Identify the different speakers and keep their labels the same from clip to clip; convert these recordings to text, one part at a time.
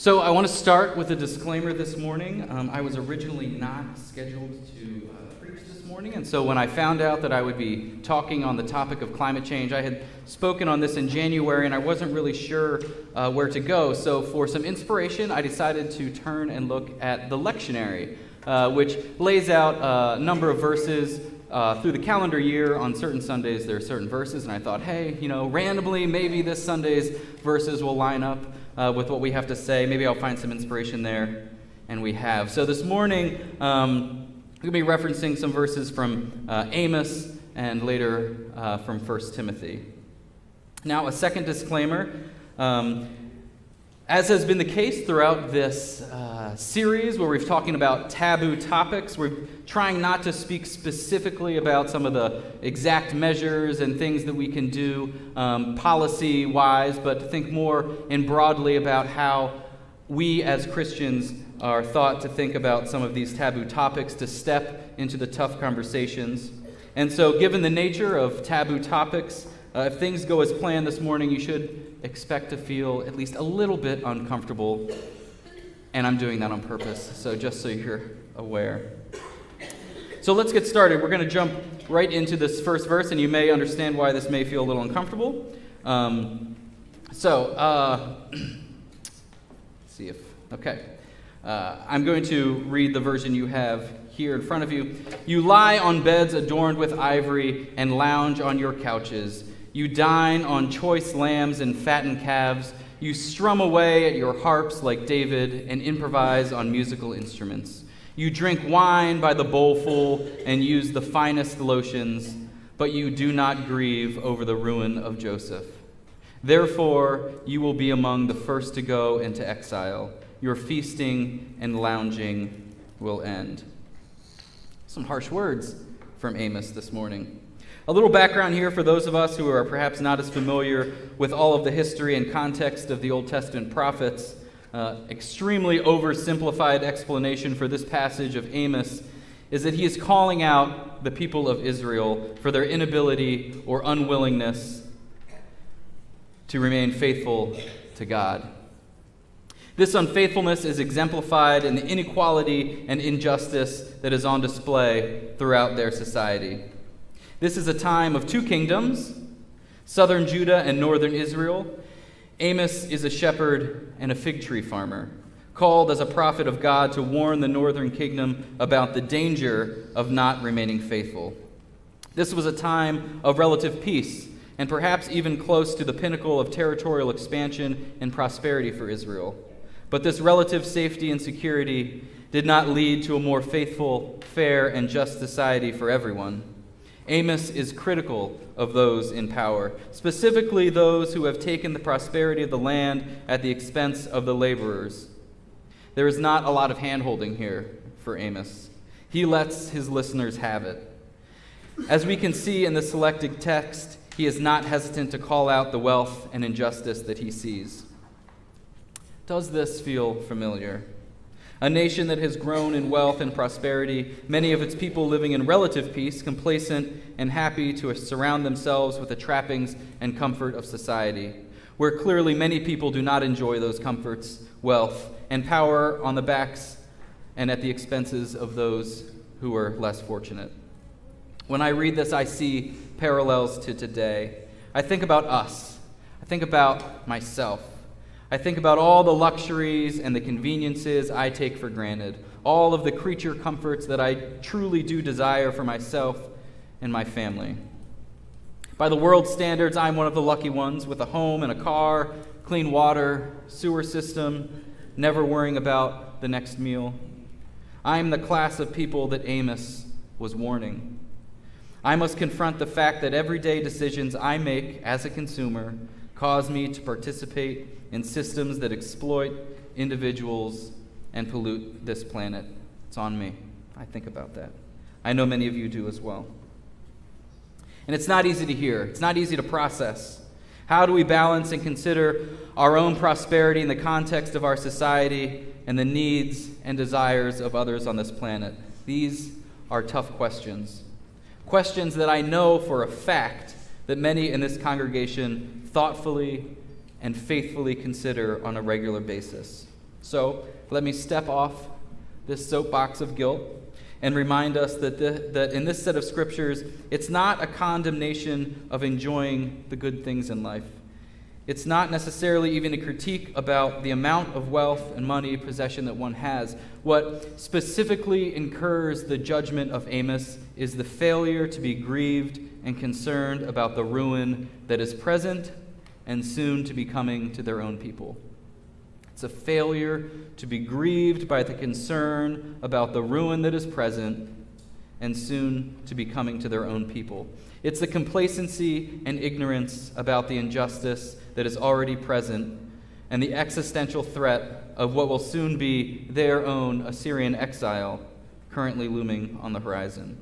Speaker 1: So I want to start with a disclaimer this morning. I was originally not scheduled to preach this morning, and so when I found out that I would be talking on the topic of climate change, I had spoken on this in January, and I wasn't really sure where to go. So for some inspiration, I decided to turn and look at the lectionary, which lays out a number of verses through the calendar year. On certain Sundays, there are certain verses, and I thought, hey, randomly, maybe this Sunday's verses will line up with what we have to say. Maybe I'll find some inspiration there, and we have. So this morning, I'm going to be referencing some verses from Amos and later from 1 Timothy. Now, a second disclaimer. As has been the case throughout this series where we're talking about taboo topics, we're trying not to speak specifically about some of the exact measures and things that we can do policy-wise, but to think more and broadly about how we as Christians are thought to think about some of these taboo topics, to step into the tough conversations. And so given the nature of taboo topics, if things go as planned this morning, you should expect to feel at least a little bit uncomfortable, and I'm doing that on purpose, so just so you're aware. So let's get started. We're going to jump right into this first verse, and you may understand why this may feel a little uncomfortable. Let's see if, okay. I'm going to read the version you have here in front of you. You lie on beds adorned with ivory and lounge on your couches. You dine on choice lambs and fattened calves. You strum away at your harps like David and improvise on musical instruments. You drink wine by the bowlful and use the finest lotions, but you do not grieve over the ruin of Joseph. Therefore, you will be among the first to go into exile. Your feasting and lounging will end. Some harsh words from Amos this morning. A little background here for those of us who are perhaps not as familiar with all of the history and context of the Old Testament prophets. Extremely oversimplified explanation for this passage of Amos is that he is calling out the people of Israel for their inability or unwillingness to remain faithful to God. This unfaithfulness is exemplified in the inequality and injustice that is on display throughout their society. This is a time of two kingdoms, southern Judah and northern Israel. Amos is a shepherd and a fig tree farmer, called as a prophet of God to warn the northern kingdom about the danger of not remaining faithful. This was a time of relative peace, and perhaps even close to the pinnacle of territorial expansion and prosperity for Israel. But this relative safety and security did not lead to a more faithful, fair, and just society for everyone. Amos is critical of those in power, specifically those who have taken the prosperity of the land at the expense of the laborers. There is not a lot of hand-holding here for Amos. He lets his listeners have it. As we can see in the selected text, he is not hesitant to call out the wealth and injustice that he sees. Does this feel familiar? A nation that has grown in wealth and prosperity, many of its people living in relative peace, complacent and happy to surround themselves with the trappings and comfort of society, where clearly many people do not enjoy those comforts, wealth, and power on the backs and at the expenses of those who are less fortunate. When I read this, I see parallels to today. I think about us. I think about myself. I think about all the luxuries and the conveniences I take for granted, all of the creature comforts that I truly do desire for myself and my family. By the world's standards, I'm one of the lucky ones with a home and a car, clean water, sewer system, never worrying about the next meal. I'm the class of people that Amos was warning. I must confront the fact that everyday decisions I make as a consumer cause me to participate in systems that exploit individuals and pollute this planet. It's on me. I think about that. I know many of you do as well. And it's not easy to hear. It's not easy to process. How do we balance and consider our own prosperity in the context of our society and the needs and desires of others on this planet? These are tough questions. Questions that I know for a fact that many in this congregation thoughtfully and faithfully consider on a regular basis. So let me step off this soapbox of guilt and remind us that in this set of scriptures, it's not a condemnation of enjoying the good things in life. It's not necessarily even a critique about the amount of wealth and money, possession that one has. What specifically incurs the judgment of Amos is the failure to be grieved and concerned about the ruin that is present and soon to be coming to their own people. It's a failure to be grieved by the concern about the ruin that is present and soon to be coming to their own people. It's the complacency and ignorance about the injustice that is already present and the existential threat of what will soon be their own Assyrian exile currently looming on the horizon.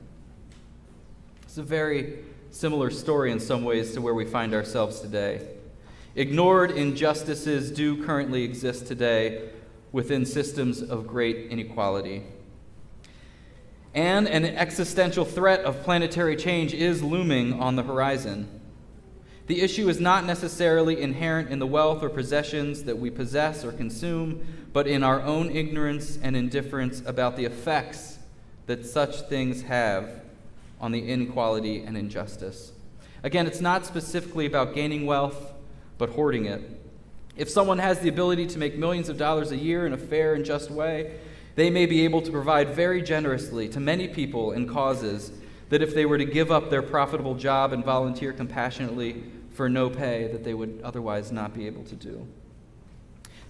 Speaker 1: It's a very similar story in some ways to where we find ourselves today. Ignored injustices do currently exist today within systems of great inequality. And an existential threat of planetary change is looming on the horizon. The issue is not necessarily inherent in the wealth or possessions that we possess or consume, but in our own ignorance and indifference about the effects that such things have on the inequality and injustice. Again, it's not specifically about gaining wealth, but hoarding it. If someone has the ability to make millions of dollars a year in a fair and just way, they may be able to provide very generously to many people and causes that if they were to give up their profitable job and volunteer compassionately for no pay, that they would otherwise not be able to do.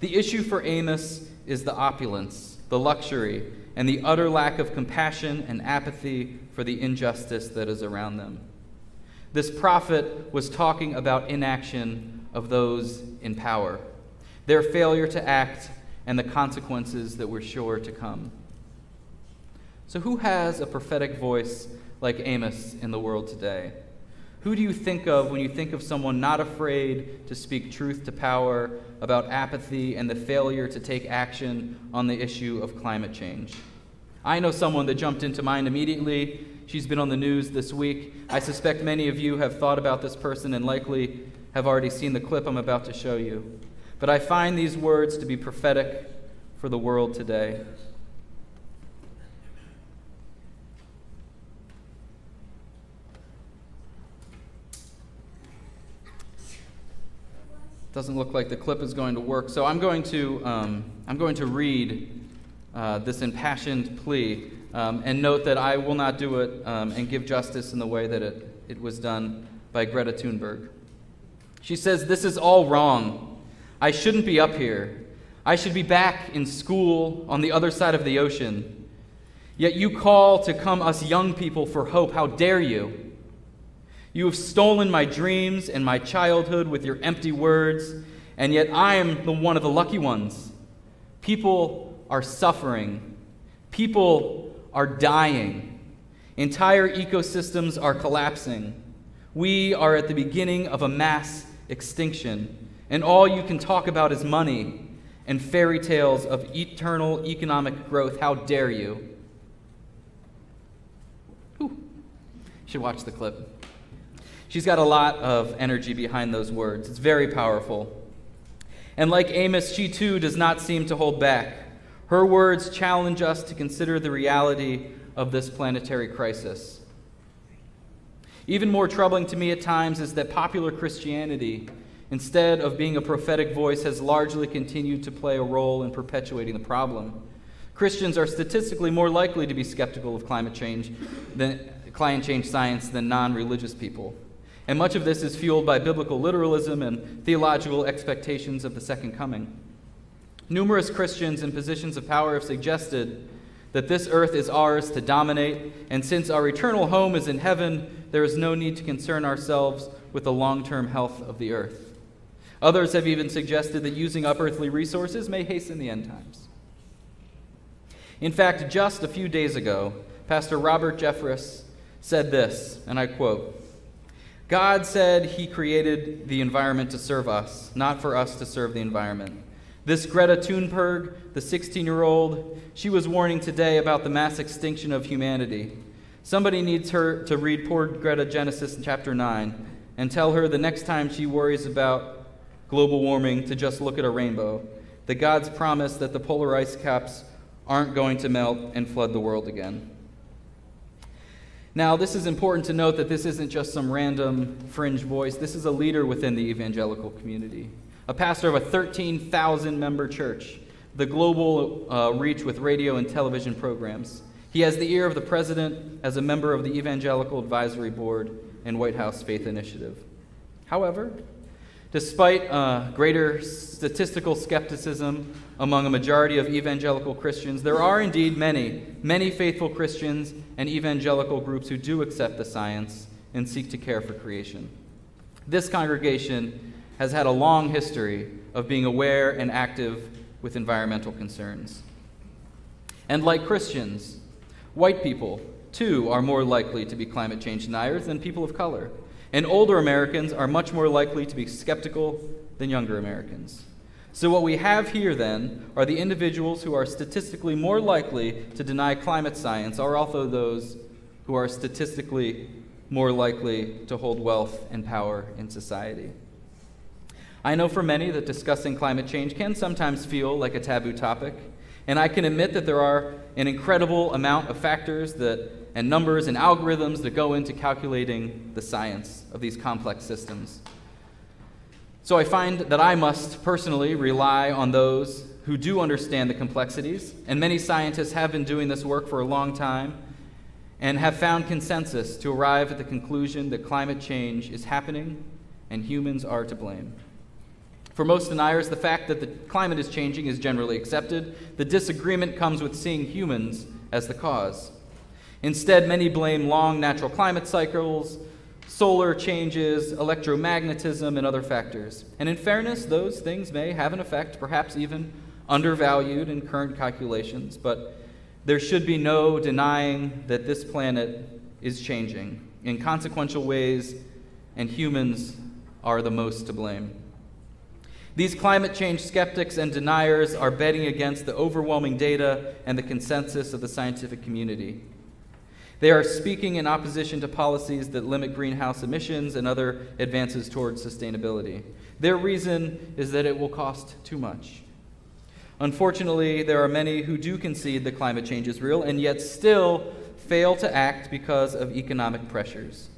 Speaker 1: The issue for Amos is the opulence, the luxury, and the utter lack of compassion and apathy for the injustice that is around them. This prophet was talking about inaction of those in power, their failure to act, and the consequences that were sure to come. So who has a prophetic voice like Amos in the world today? Who do you think of when you think of someone not afraid to speak truth to power about apathy and the failure to take action on the issue of climate change? I know someone that jumped into mind immediately. She's been on the news this week. I suspect many of you have thought about this person and likely have already seen the clip I'm about to show you. But I find these words to be prophetic for the world today. Doesn't look like the clip is going to work, so I'm going to read this impassioned plea and note that I will not do it and give justice in the way that it was done by Greta Thunberg. She says, "This is all wrong. I shouldn't be up here. I should be back in school on the other side of the ocean. Yet you call to come us young people for hope. How dare you? You have stolen my dreams and my childhood with your empty words, and yet I am one of the lucky ones. People are suffering. People are dying. Entire ecosystems are collapsing. We are at the beginning of a mass extinction. And all you can talk about is money and fairy tales of eternal economic growth. How dare you?" Whew. You should watch the clip. She's got a lot of energy behind those words. It's very powerful. And like Amos, she too does not seem to hold back. Her words challenge us to consider the reality of this planetary crisis. Even more troubling to me at times is that popular Christianity, instead of being a prophetic voice, has largely continued to play a role in perpetuating the problem. Christians are statistically more likely to be skeptical of climate change science than non-religious people. And much of this is fueled by biblical literalism and theological expectations of the second coming. Numerous Christians in positions of power have suggested that this earth is ours to dominate, and since our eternal home is in heaven, there is no need to concern ourselves with the long-term health of the earth. Others have even suggested that using up earthly resources may hasten the end times. In fact, just a few days ago, Pastor Robert Jeffress said this, and I quote, "God said he created the environment to serve us, not for us to serve the environment. This Greta Thunberg, the 16-year-old, she was warning today about the mass extinction of humanity. Somebody needs her to read poor Greta Genesis chapter 9 and tell her the next time she worries about global warming to just look at a rainbow. the gods promise that the polar ice caps aren't going to melt and flood the world again. Now, this is important to note that this isn't just some random fringe voice. This is a leader within the evangelical community, a pastor of a 13,000-member church, the global reach with radio and television programs. He has the ear of the president as a member of the Evangelical Advisory Board and White House Faith Initiative. However, despite greater statistical skepticism among a majority of evangelical Christians, there are indeed many faithful Christians and evangelical groups who do accept the science and seek to care for creation. This congregation has had a long history of being aware and active with environmental concerns. And like Christians, white people, too, are more likely to be climate change deniers than people of color. And older Americans are much more likely to be skeptical than younger Americans. So what we have here, then, are the individuals who are statistically more likely to deny climate science are also those who are statistically more likely to hold wealth and power in society. I know for many that discussing climate change can sometimes feel like a taboo topic, and I can admit that there are an incredible amount of factors and numbers and algorithms that go into calculating the science of these complex systems. So I find that I must personally rely on those who do understand the complexities, and many scientists have been doing this work for a long time and have found consensus to arrive at the conclusion that climate change is happening and humans are to blame. For most deniers, the fact that the climate is changing is generally accepted. The disagreement comes with seeing humans as the cause. Instead, many blame long natural climate cycles, solar changes, electromagnetism, and other factors. And in fairness, those things may have an effect, perhaps even undervalued in current calculations, but there should be no denying that this planet is changing in consequential ways, and humans are the most to blame. These climate change skeptics and deniers are betting against the overwhelming data and the consensus of the scientific community. They are speaking in opposition to policies that limit greenhouse emissions and other advances towards sustainability. Their reason is that it will cost too much. Unfortunately, there are many who do concede that climate change is real and yet still fail to act because of economic pressures.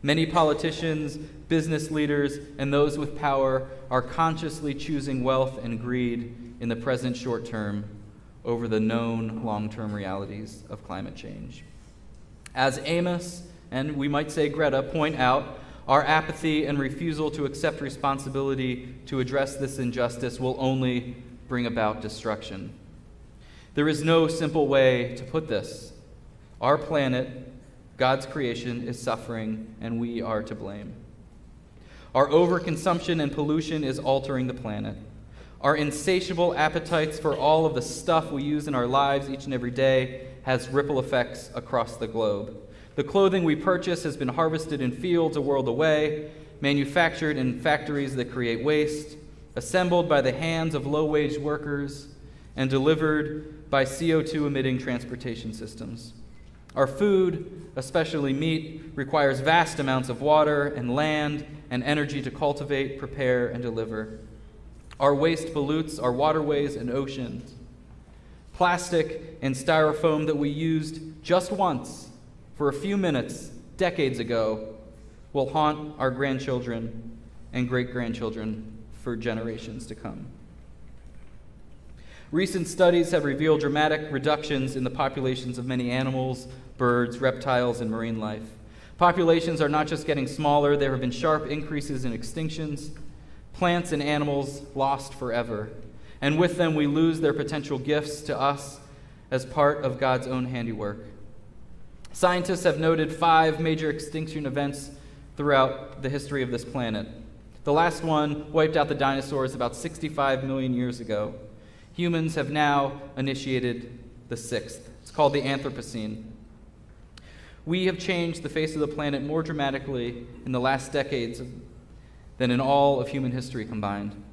Speaker 1: Many politicians, business leaders, and those with power are consciously choosing wealth and greed in the present short term over the known long-term realities of climate change. As Amos, and we might say Greta, point out, our apathy and refusal to accept responsibility to address this injustice will only bring about destruction. There is no simple way to put this. Our planet, God's creation, is suffering, and we are to blame. Our overconsumption and pollution is altering the planet. Our insatiable appetites for all of the stuff we use in our lives each and every day has ripple effects across the globe. The clothing we purchase has been harvested in fields a world away, manufactured in factories that create waste, assembled by the hands of low-wage workers, and delivered by CO2-emitting transportation systems. Our food, especially meat, requires vast amounts of water and land and energy to cultivate, prepare, and deliver. Our waste pollutes our waterways and oceans. Plastic and styrofoam that we used just once for a few minutes decades ago will haunt our grandchildren and great-grandchildren for generations to come. Recent studies have revealed dramatic reductions in the populations of many animals, birds, reptiles, and marine life. Populations are not just getting smaller, there have been sharp increases in extinctions, plants and animals lost forever, and with them we lose their potential gifts to us as part of God's own handiwork. Scientists have noted 5 major extinction events throughout the history of this planet. The last one wiped out the dinosaurs about 65 million years ago. Humans have now initiated the 6th. It's called the Anthropocene. We have changed the face of the planet more dramatically in the last decades than in all of human history combined.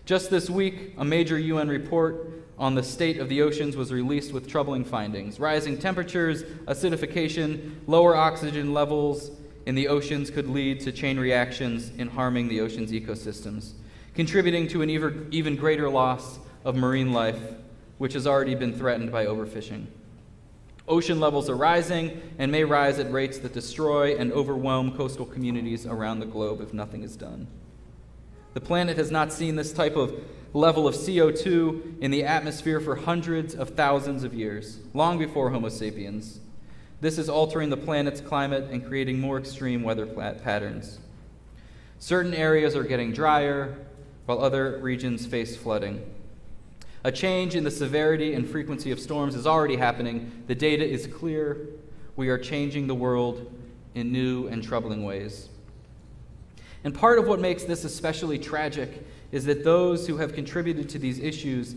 Speaker 1: Just this week, a major UN report on the state of the oceans was released with troubling findings. Rising temperatures, acidification, lower oxygen levels in the oceans could lead to chain reactions in harming the ocean's ecosystems. contributing to an even greater loss of marine life, which has already been threatened by overfishing. Ocean levels are rising and may rise at rates that destroy and overwhelm coastal communities around the globe if nothing is done. The planet has not seen this type of level of CO2 in the atmosphere for hundreds of thousands of years, long before Homo sapiens. This is altering the planet's climate and creating more extreme weather patterns. Certain areas are getting drier, while other regions face flooding. A change in the severity and frequency of storms is already happening. The data is clear. We are changing the world in new and troubling ways. And part of what makes this especially tragic is that those who have contributed to these issues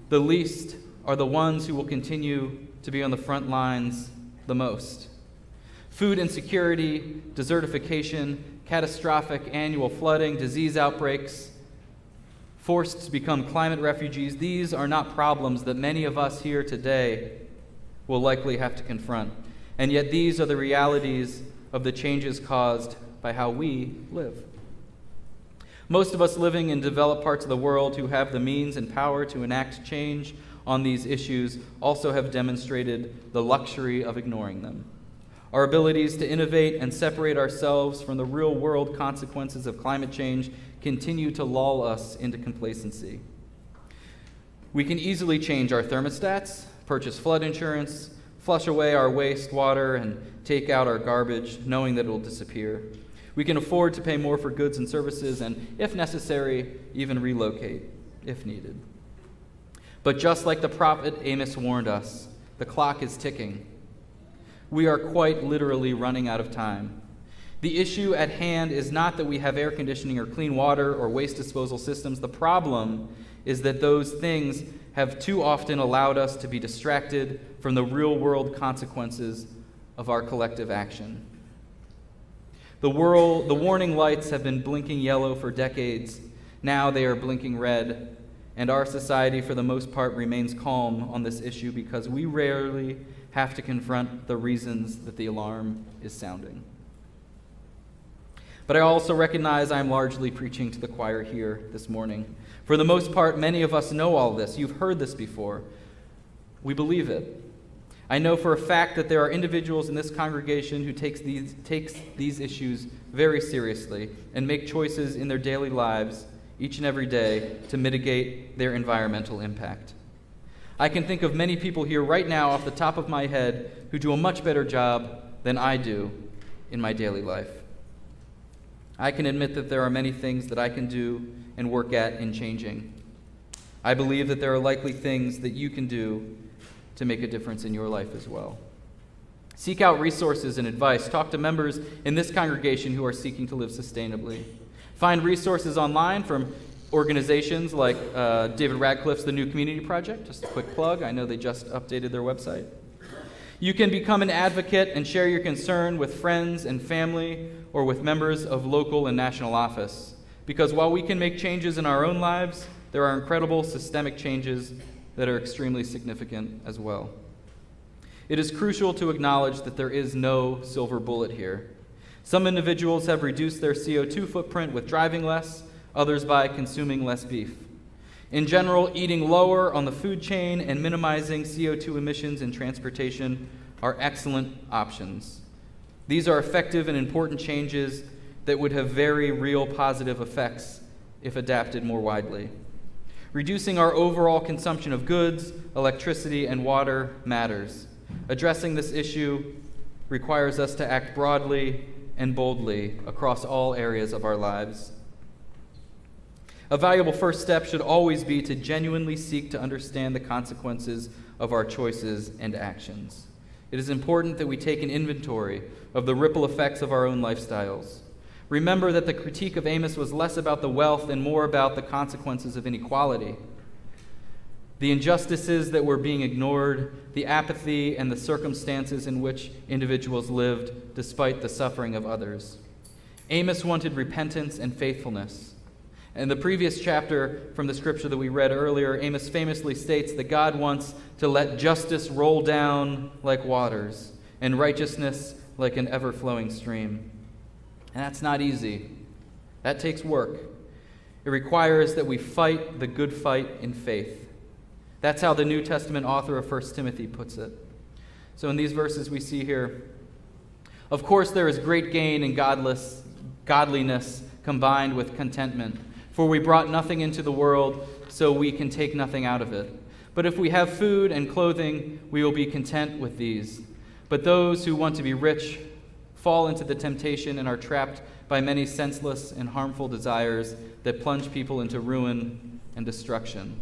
Speaker 1: the least are the ones who will continue to be on the front lines the most. Food insecurity, desertification, catastrophic annual flooding, disease outbreaks, forced to become climate refugees, these are not problems that many of us here today will likely have to confront. And yet these are the realities of the changes caused by how we live. Most of us living in developed parts of the world who have the means and power to enact change on these issues also have demonstrated the luxury of ignoring them. Our abilities to innovate and separate ourselves from the real-world consequences of climate change continue to lull us into complacency. We can easily change our thermostats, purchase flood insurance, flush away our wastewater, and take out our garbage, knowing that it will disappear. We can afford to pay more for goods and services and, if necessary, even relocate, if needed. But just like the prophet Amos warned us, the clock is ticking. We are quite literally running out of time. The issue at hand is not that we have air conditioning or clean water or waste disposal systems. The problem is that those things have too often allowed us to be distracted from the real-world consequences of our collective action. The warning lights have been blinking yellow for decades. Now they are blinking red, and our society, for the most part, remains calm on this issue because we rarely have to confront the reasons that the alarm is sounding. But I also recognize I'm largely preaching to the choir here this morning. For the most part, many of us know all this. You've heard this before. We believe it. I know for a fact that there are individuals in this congregation who takes these issues very seriously and make choices in their daily lives each and every day to mitigate their environmental impact. I can think of many people here right now off the top of my head who do a much better job than I do in my daily life. I can admit that there are many things that I can do and work at in changing. I believe that there are likely things that you can do to make a difference in your life as well. Seek out resources and advice. Talk to members in this congregation who are seeking to live sustainably. Find resources online from organizations like David Radcliffe's The New Community Project. Just a quick plug. I know they just updated their website. You can become an advocate and share your concern with friends and family or with members of local and national office. Because while we can make changes in our own lives, there are incredible systemic changes that are extremely significant as well. It is crucial to acknowledge that there is no silver bullet here. Some individuals have reduced their CO2 footprint with driving less, others by consuming less beef. In general, eating lower on the food chain and minimizing CO2 emissions in transportation are excellent options. These are effective and important changes that would have very real positive effects if adapted more widely. Reducing our overall consumption of goods, electricity, and water matters. Addressing this issue requires us to act broadly and boldly across all areas of our lives. A valuable first step should always be to genuinely seek to understand the consequences of our choices and actions. It is important that we take an inventory of the ripple effects of our own lifestyles. Remember that the critique of Amos was less about the wealth and more about the consequences of inequality. The injustices that were being ignored, the apathy and the circumstances in which individuals lived despite the suffering of others. Amos wanted repentance and faithfulness. In the previous chapter from the scripture that we read earlier, Amos famously states that God wants to let justice roll down like waters and righteousness like an ever-flowing stream. And that's not easy. That takes work. It requires that we fight the good fight in faith. That's how the New Testament author of 1 Timothy puts it. So in these verses we see here, of course there is great gain in godliness combined with contentment. For we brought nothing into the world, so we can take nothing out of it. But if we have food and clothing, we will be content with these. But those who want to be rich fall into the temptation and are trapped by many senseless and harmful desires that plunge people into ruin and destruction.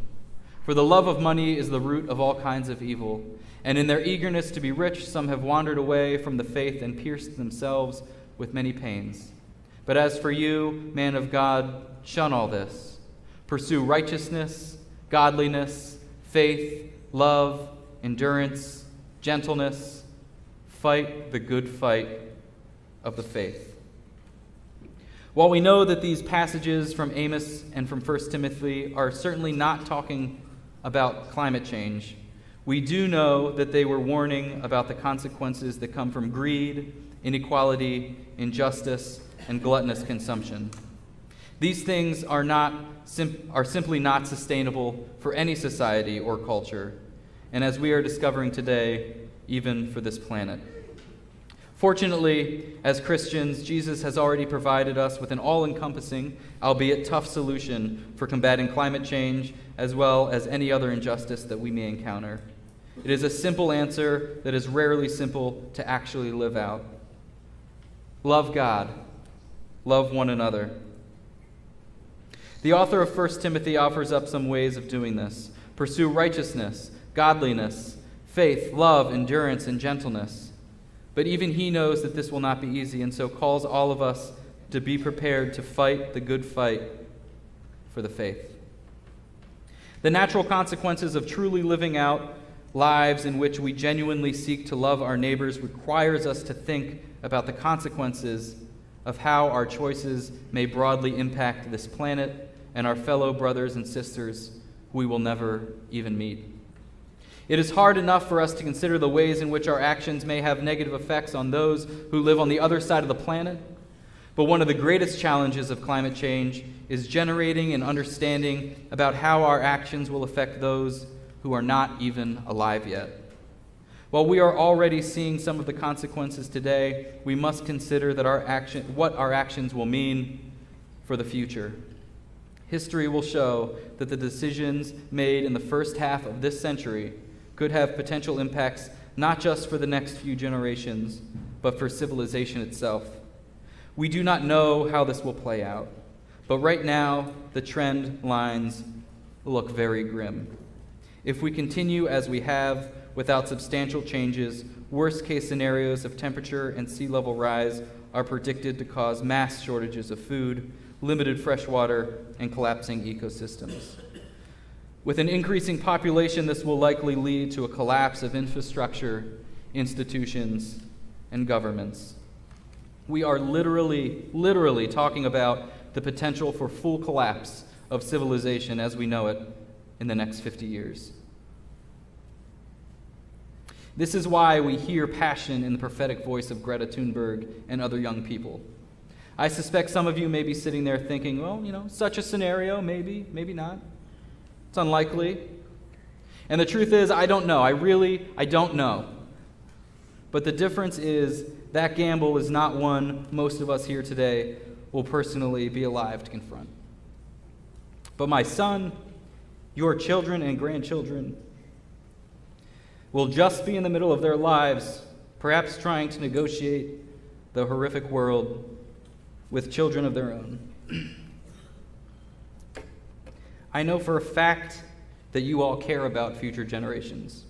Speaker 1: For the love of money is the root of all kinds of evil, and in their eagerness to be rich, some have wandered away from the faith and pierced themselves with many pains. But as for you, man of God, shun all this. Pursue righteousness, godliness, faith, love, endurance, gentleness. Fight the good fight of the faith. While we know that these passages from Amos and from 1 Timothy are certainly not talking about climate change, we do know that they were warning about the consequences that come from greed, inequality, injustice, and gluttonous consumption. These things are simply not sustainable for any society or culture, and as we are discovering today, even for this planet. Fortunately, as Christians, Jesus has already provided us with an all-encompassing, albeit tough solution for combating climate change, as well as any other injustice that we may encounter. It is a simple answer that is rarely simple to actually live out. Love God. Love one another. The author of 1 Timothy offers up some ways of doing this. Pursue righteousness, godliness, faith, love, endurance, and gentleness. But even he knows that this will not be easy, and so calls all of us to be prepared to fight the good fight for the faith. The natural consequences of truly living out lives in which we genuinely seek to love our neighbors requires us to think about the consequences of how our choices may broadly impact this planet and our fellow brothers and sisters who we will never even meet. It is hard enough for us to consider the ways in which our actions may have negative effects on those who live on the other side of the planet. But one of the greatest challenges of climate change is generating an understanding about how our actions will affect those who are not even alive yet. While we are already seeing some of the consequences today, we must consider that what our actions will mean for the future. History will show that the decisions made in the first half of this century could have potential impacts not just for the next few generations, but for civilization itself. We do not know how this will play out, but right now the trend lines look very grim. If we continue as we have without substantial changes, worst-case scenarios of temperature and sea level rise are predicted to cause mass shortages of food, limited fresh water, and collapsing ecosystems. With an increasing population, this will likely lead to a collapse of infrastructure, institutions, and governments. We are literally talking about the potential for full collapse of civilization as we know it in the next 50 years. This is why we hear passion in the prophetic voice of Greta Thunberg and other young people. I suspect some of you may be sitting there thinking, well, such a scenario, maybe, maybe not. It's unlikely. And the truth is, I don't know. I don't know. But the difference is that gamble is not one most of us here today will personally be alive to confront. But my son, your children and grandchildren, will just be in the middle of their lives, perhaps trying to negotiate the horrific world with children of their own. I know for a fact that you all care about future generations.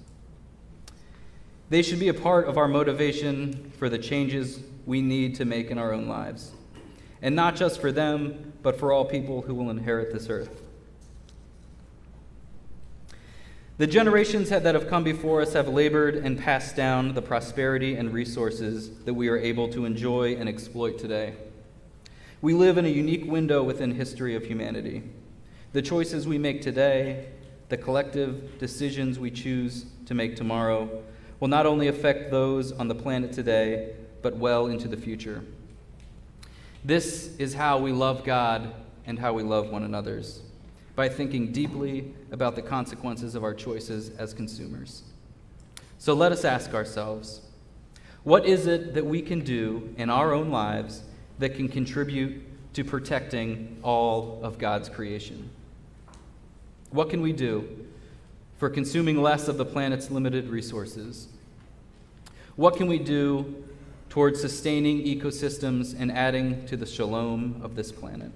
Speaker 1: They should be a part of our motivation for the changes we need to make in our own lives. And not just for them, but for all people who will inherit this earth. The generations that have come before us have labored and passed down the prosperity and resources that we are able to enjoy and exploit today. We live in a unique window within history of humanity. The choices we make today, the collective decisions we choose to make tomorrow, will not only affect those on the planet today, but well into the future. This is how we love God and how we love one another's by thinking deeply about the consequences of our choices as consumers. So let us ask ourselves, what is it that we can do in our own lives that can contribute to protecting all of God's creation? What can we do for consuming less of the planet's limited resources? What can we do towards sustaining ecosystems and adding to the shalom of this planet?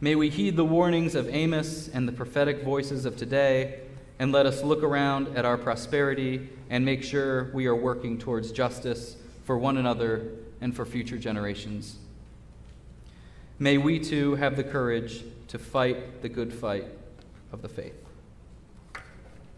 Speaker 1: May we heed the warnings of Amos and the prophetic voices of today, and let us look around at our prosperity and make sure we are working towards justice for one another and for future generations. May we too have the courage to fight the good fight of the faith.